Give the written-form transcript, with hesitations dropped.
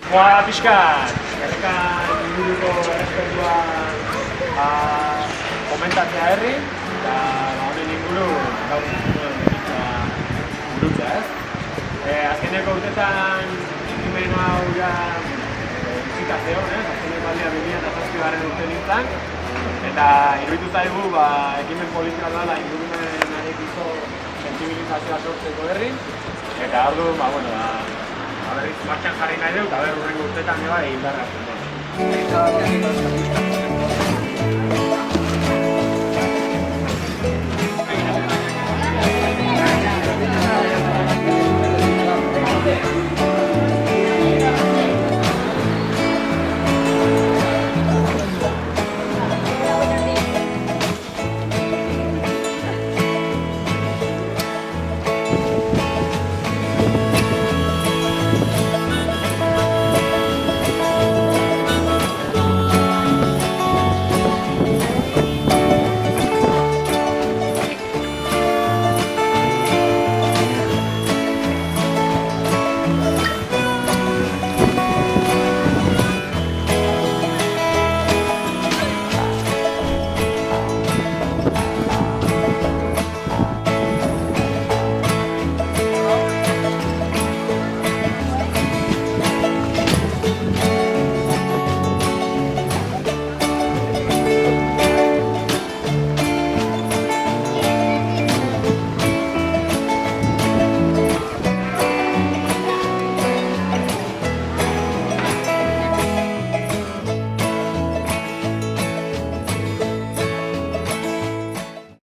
Pixkat, herrikan inguruko errespetua komentatzea herri, eta honen inguru gaur burutzea, ez? Azkeneko urtetan ekimen hau bizitazio, azkeneko aldea 2007 urte nintzen, eta iruditu zaigu ekimen politika dela ingurumenarekiko sentsibilizazioa sortzeko herri, eta orduan, berriz martxan jarri nahi dut, eta urrengo urtetan indarra.